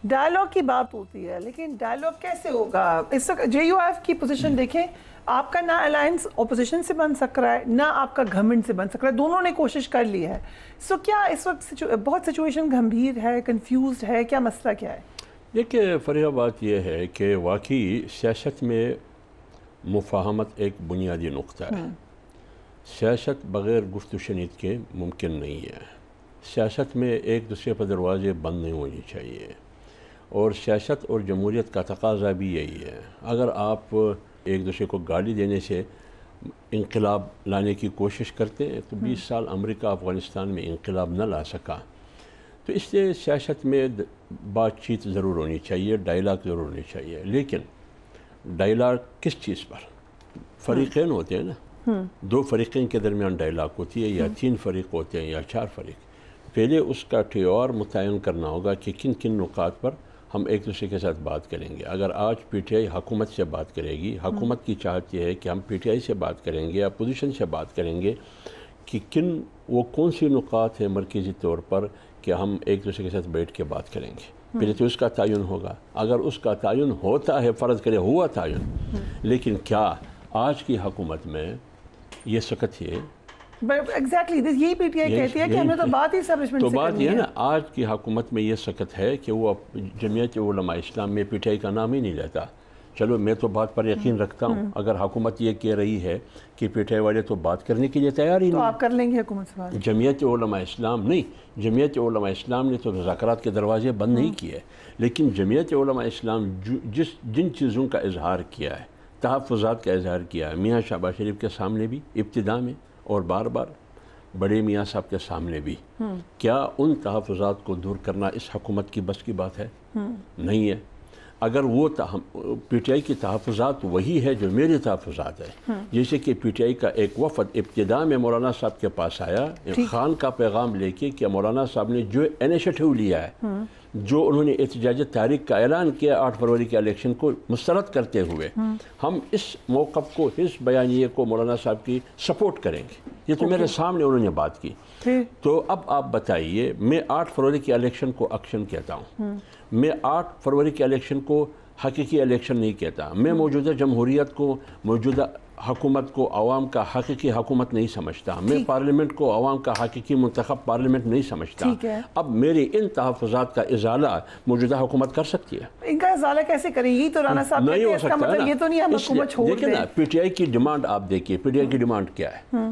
Dialogue کی بات ہوتی ہے، لیکن ڈائلاگ کیسے ہوگا؟ اس وقت جے یو ایف کی پوزیشن دیکھیں، آپ کا نہ الائنس اپوزیشن سے بن سک رہا ہے، نہ آپ کا گورنمنٹ سے بن سک رہا ہے، دونوں نے کوشش کر لی ہے. سو کیا اس وقت بہت سچویشن گمبھیر ہے، کنفیوزڈ ہے، کیا مسئلہ کیا ہے؟ دیکھیے فریحہ، بات یہ ہے کہ واقعی سیاست میں مفاہمت ایک بنیادی نقطہ ہے. سیاست بغیر گفت و شنید کے ممکن نہیں ہے. سیاست میں ایک دوسرے پر دروازے بند نہیں ہونی چاہیے، اور سیاست اور جمہوریت کا تقاضا بھی یہی ہے. اگر آپ ایک دوسرے کو گالی دینے سے انقلاب لانے کی کوشش کرتے ہیں تو 20 سال امریکہ افغانستان میں انقلاب نہ لا سکا. تو اس لیے سیاست میں بات چیت ضرور ہونی چاہیے، ڈائلاگ ضرور ہونی چاہیے. لیکن ڈائلاگ کس چیز پر؟ فریقین ہوتے ہیں نا، 2 فریقین کے درمیان ڈائلاگ ہوتی ہے، یا 3 فریق ہوتے ہیں، یا 4 فریق. پہلے اس کا ٹیور متعین کرنا ہوگا کہ کن کن نکات پر ہم ایک دوسرے کے ساتھ بات کریں گے. اگر آج پی ٹی آئی حکومت سے بات کرے گی، حکومت کی چاہت یہ ہے کہ ہم پی ٹی آئی سے بات کریں گے، اپوزیشن سے بات کریں گے کہ وہ کون سی نکات ہیں مرکزی طور پر کہ ہم ایک دوسرے کے ساتھ بیٹھ کے بات کریں گے. پہلے تو اس کا تعین ہوگا. اگر اس کا تعین ہوتا ہے، فرض کرے ہوا تعین، لیکن کیا آج کی حکومت میں یہ سکت ہے؟ ایگزیکٹلی یہی پی ٹی آئی کہتی ہے کہ ہمیں تو بات ہی اسٹیبلشمنٹ سے کرنی ہے. تو بات یہ ہے نا، آج کی حکومت میں یہ سکت ہے کہ وہ جمعیت علماء اسلام میں پی ٹی آئی کا نام ہی نہیں لیتا. چلو میں تو بات پر یقین رکھتا ہوں، اگر حکومت یہ کہہ رہی ہے کہ پی ٹی آئی والے تو بات کرنے کے لیے تیار ہی نہیں، تو آپ کر لیں گے حکومت سے بات. جمعیت علماء اسلام نہیں، جمعیت علماء اسلام نے تو مذاکرات کے دروازے بند نہیں کیے، لیکن جمعیت علماء اسلام جن چیزوں کا اظہار کیا ہے، تحفظات کا اظہار کیا ہے، میاں شہباز شریف کے سامنے بھی ابتدا میں اور بار بار بڑے میاں صاحب کے سامنے بھی، کیا ان تحفظات کو دور کرنا اس حکومت کی بس کی بات ہے؟ نہیں ہے. اگر وہ پی ٹی آئی کی تحفظات وہی ہے جو میرے تحفظات ہے، جیسے کہ پی ٹی آئی کا ایک وفد ابتدا میں مولانا صاحب کے پاس آیا خان کا پیغام لے کے کہ مولانا صاحب نے جو انیشیٹو لیا ہے، جو انہوں نے احتجاج تحریک کا اعلان کیا 8 فروری کے الیکشن کو مسترد کرتے ہوئے، ہم اس موقف کو، اس بیانیے کو مولانا صاحب کی سپورٹ کریں گے. یہ تو میرے سامنے انہوں نے بات کی. تو اب آپ بتائیے، میں 8 فروری کے الیکشن کو ایکشن کہتا ہوں، میں 8 فروری کے الیکشن کو حقیقی الیکشن نہیں کہتا. میں موجودہ جمہوریت کو، موجودہ حکومت کو عوام کا حقیقی حکومت نہیں سمجھتا. میں پارلیمنٹ کو عوام کا حقیقی منتخب پارلیمنٹ نہیں سمجھتا. اب میری ان تحفظات کا ازالہ موجودہ حکومت کر سکتی ہے. ان کا ازالہ کیسے کریں گی؟ تو رانا صاحب نہیں ہو سکتا ہے. یہ تو نہیں ہم حکومت چھوڑ دیں. دیکھیں نا، پی ٹی آئی کی ڈیمانڈ آپ دیکھیے، پی ٹی آئی کی ڈیمانڈ کیا ہے؟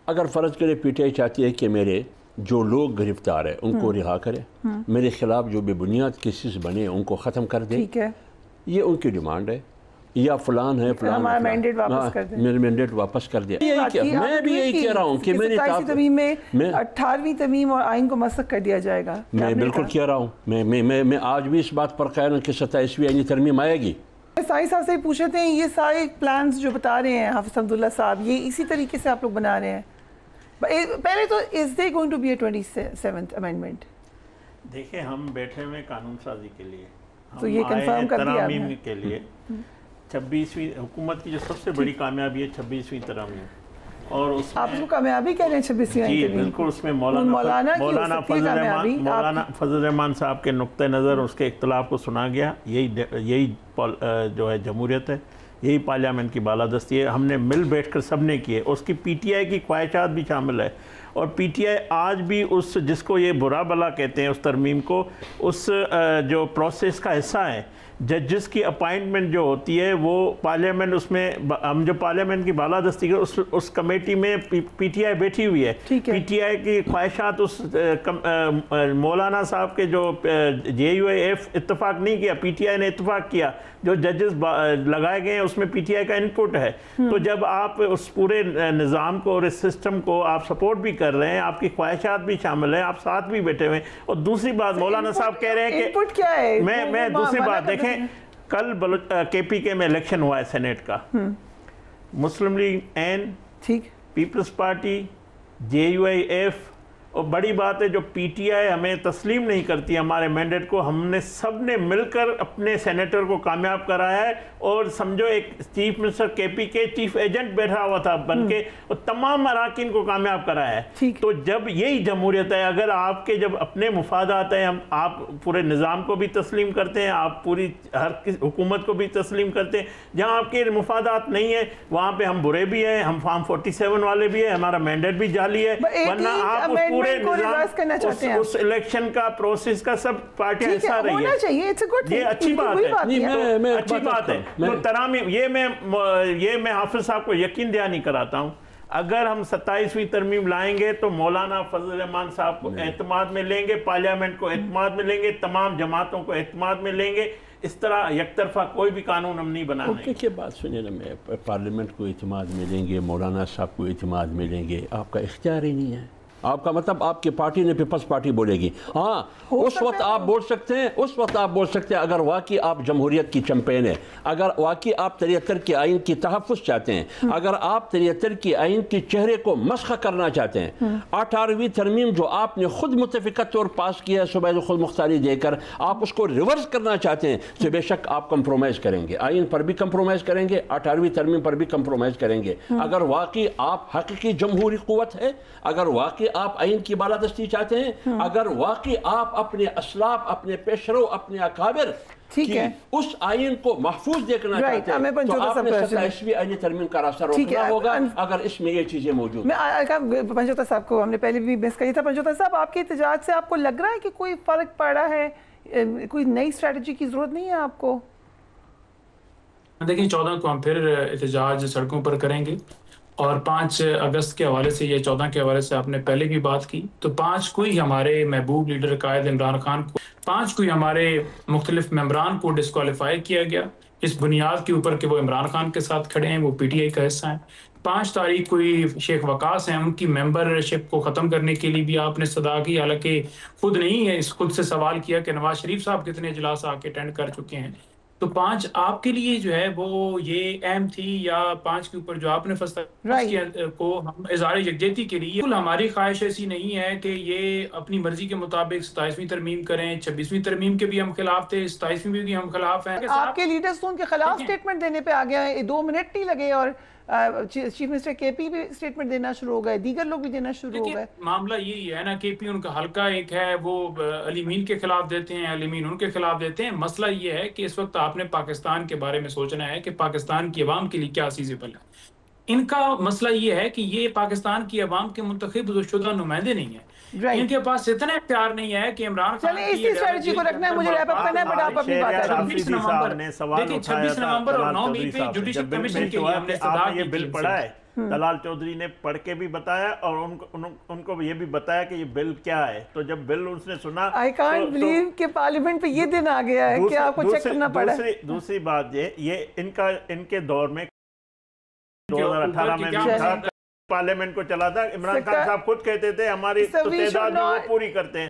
اگر فرض کرے پی ٹی آئی چاہتی ہے کہ میرے جو لوگ گرفتار ہیں ان کو رہا کرے، میرے خلاف جو بے بنیاد کیسز بنے ان کو ختم کر دے، یہ ان کی ڈیمانڈ ہے. یا فلان ہے، ہمارا مینڈیٹ واپس کر دیں، میرے مینڈیٹ واپس کر دیں. میں بھی یہی کہہ رہا ہوں کہ میری 18ویں ترمیم اور آئین کو مسخ کر دیا جائے گا. میں بالکل کہہ رہا ہوں، میں آج بھی اس بات پر قائل ہوں کہ 27ویں آئینی ترمیم آئے گی. سائی صاحب سے پوچھے تھے، یہ سارے پلانز جو بتا رہے ہیں حافظ حمداللہ صاحب، یہ اسی طریقے سے آپ لوگ بنا رہے ہیں؟ پہلے تو is there going to be a 27th amendment؟ دیکھیں، ہم بیٹھے ہوئے قانون سازی کے لیے، تو یہ کنفرم کر دیا ترامیم کے لیے. 26ویں حکومت کی جو سب سے بڑی کامیابی ہے 26ویں ترامیم، اور اس میں آپ کو کامیابی کہہ رہے ہیں 26ویں؟ جی بالکل. اس میں مولانا فضل الرحمان صاحب کے نقطہ نظر، اس کے اختلاف کو سنا گیا. یہی جو ہے جمہوریت ہے، یہی پارلیمنٹ کی بالادستی ہے. ہم نے مل بیٹھ کر سب نے کیے. اس کی پی ٹی آئی کی خواہشات بھی شامل ہے، اور پی ٹی آئی آج بھی اس جس کو یہ برا بلا کہتے ہیں اس ترمیم کو، اس جو پروسیس کا حصہ ہے. ججز کی اپائنٹمنٹ جو ہوتی ہے وہ پارلیمنٹ، اس میں ہم جو پارلیمنٹ کی بالادستی کے اس کمیٹی میں پی ٹی آئی بیٹھی ہوئی ہے. پی ٹی آئی کی خواہشات اس مولانا صاحب کے جو جے یو ایف اتفاق نہیں کیا، پی ٹی آئی نے اتفاق کیا. جو ججز لگائے گئے ہیں اس میں پی ٹی آئی کا انپٹ ہے. تو جب آپ اس پورے نظام کو اور اس سسٹم کو آپ سپورٹ بھی کر رہے ہیں، آپ کی خواہشات بھی شامل ہیں، آپ ساتھ بھی بیٹھے ہوئے ہیں. اور دوسری بات مولانا صاحب کہہ رہے ہیں کہ میں دوسری بات دیکھیں، کل کے پی کے میں الیکشن ہوا ہے سینیٹ کا. Muslim League N, Peoples Party, J U F اور بڑی بات ہے جو پی ٹی آئی ہمیں تسلیم نہیں کرتی ہمارے مینڈیٹ کو، ہم نے سب نے مل کر اپنے سینیٹر کو کامیاب کرایا ہے، اور سمجھو ایک چیف منسٹر کے پی کے چیف ایجنٹ بیٹھا ہوا تھا بن کے، اور تمام اراکین کو کامیاب کرایا ہے۔ تو جب یہی جمہوریت ہے، اگر آپ کے جب اپنے مفادات ہیں، آپ پورے نظام کو بھی تسلیم کرتے ہیں، آپ پوری ہر حکومت کو بھی تسلیم کرتے ہیں، جہاں آپ کے مفادات نہیں ہیں وہاں پہ ہم برے بھی ہیں، ہم فارم 47 والے بھی ہیں، ہمارا مینڈیٹ بھی جعلی ہے، ورنہ آپ اس پورے نظام اس الیکشن کا پروسیس کا سب پارٹیاں حصہ رہی ہے، یہ اچھی بات ہے، اچھی بات ہے۔ تو ترامیم یہ میں حافظ صاحب کو یقین دہانی کراتا ہوں، اگر ہم 27ویں ترمیم لائیں گے تو مولانا فضل الرحمان صاحب کو اعتماد میں لیں گے، پارلیمنٹ کو اعتماد میں لیں گے، تمام جماعتوں کو اعتماد میں لیں گے، اس طرح یک طرفہ کوئی بھی قانون ہم نہیں بنانا ہے۔ کیا بات سنیں نا، میں پارلیمنٹ کو اعتماد میں لیں گے، مولانا صاحب کو اعتماد میں لیں گے، آپ کا اختیار ہی نہیں ہے۔ آپ کا مطلب آپ کی پارٹی نے پیپلز پارٹی بولے گی، ہاں اس وقت آپ بول سکتے ہیں، اس وقت آپ بول سکتے ہیں اگر واقعی آپ جمہوریت کی چمپین ہیں، اگر واقعی آپ 73 کے آئین کی تحفظ چاہتے ہیں، اگر آپ 73 کے آئین کے چہرے کو مسخ کرنا چاہتے ہیں، 18ویں ترمیم جو آپ نے خود متفقہ طور پاس کیا ہے صوبائی خود مختاری دے کر، آپ اس کو ریورس کرنا چاہتے ہیں تو بے شک آپ کمپرومائز کریں گے، آئین پر بھی کمپرومائز کریں گے، 18ویں ترمیم پر بھی کمپرومائز کریں گے۔ اگر واقعی آپ حقیقی جمہوری قوت ہے، اگر واقعی آپ آئین کی بالادستی چاہتے ہیں، اگر واقعی آپ اپنے اسلاف، اپنے پیشرو، اپنے اکابر کی اس آئین کو محفوظ دیکھنا چاہتے ہیں تو آپ نے 27ویں آئینی ترمیم کا راستہ روکنا ہوگا اگر اس میں یہ چیزیں موجود ہیں۔ پنجوتا صاحب کو ہم نے پہلے بھی بحث کری تھا، پنجوتا صاحب آپ کے احتجاج سے آپ کو لگ رہا ہے کہ کوئی فرق پڑا ہے، کوئی نئی اسٹریٹجی کی ضرورت نہیں ہے آپ کو؟ دیکھیں 14 کو ہم پھر احتجاج سڑکوں پر کریں گے، اور 5 اگست کے حوالے سے یا 14 کے حوالے سے آپ نے پہلے بھی بات کی، تو 5 کو ہی ہمارے محبوب لیڈر قائد عمران خان کو، 5 کو ہی ہمارے مختلف ممبران کو ڈسکوالیفائی کیا گیا اس بنیاد کے اوپر کہ وہ عمران خان کے ساتھ کھڑے ہیں، وہ پی ٹی آئی کا حصہ ہیں۔ 5 تاریخ کو ہی شیخ وقاص ہیں، ان کی ممبرشپ کو ختم کرنے کے لیے بھی آپ نے صدا کی، حالانکہ خود نہیں ہے، اس خود سے سوال کیا کہ نواز شریف صاحب کتنے اجلاس آ کے اٹینڈ کر چکے ہیں۔ تو 5 آپ کے لیے جو ہے وہ یہ اہم تھی، یا 5 کے اوپر جو آپ نے فیصلہ کو ہم اظہار یکجہتی کے لیے، ہماری خواہش ایسی نہیں ہے کہ یہ اپنی مرضی کے مطابق 27ویں ترمیم کریں، 26ویں ترمیم کے بھی ہم خلاف تھے، 27ویں بھی ہم خلاف ہیں۔ آپ کے لیڈرز تو ان کے خلاف سٹیٹمنٹ دینے پہ آ گیا ہے، 2 منٹ نہیں لگے اور چیف منسٹر کے پی بھی سٹیٹمنٹ دینا شروع ہو گئے، دیگر لوگ بھی دینا شروع ہو گئے۔ معاملہ یہی ہے نا، کے پی ان کا حلقہ ایک ہے، وہ علی مین کے خلاف دیتے ہیں، علی مین ان کے خلاف دیتے ہیں۔ مسئلہ یہ ہے کہ اس وقت آپ نے پاکستان کے بارے میں سوچنا ہے کہ پاکستان کی عوام کے لیے کیا فیزیبل ہے۔ ان کا مسئلہ یہ ہے کہ یہ پاکستان کی عوام کے منتخب شدہ نمائندے نہیں ہیں، ان کے پاس اتنا اختیار نہیں ہے کہ عمران خان چلیں اسی اسٹریٹجی کو رکھنا ہے، مجھے ریپ اپ کرنا ہے، بٹ آپ اپنی بات کریں۔ 26 نومبر اور 9 مئی پہ جوڈیشل کمیشن کے لیے ہم نے صدا کی، یہ بل پڑھا ہے، طلال چودھری نے پڑھ کے بھی بتایا اور ان کو یہ بھی بتایا کہ یہ بل کیا ہے، تو جب بل اس نے سنا، I can't believe کہ پارلیمنٹ پہ یہ دن آ گیا ہے کہ آپ کو چیک کرنا پڑا ہے۔ دوسری بات یہ ان کے دور میں 2018 میں بھی تھا، پارلیمنٹ کو چلا تھا، عمران خان صاحب خود کہتے تھے ہماری تعداد وہ پوری کرتے ہیں۔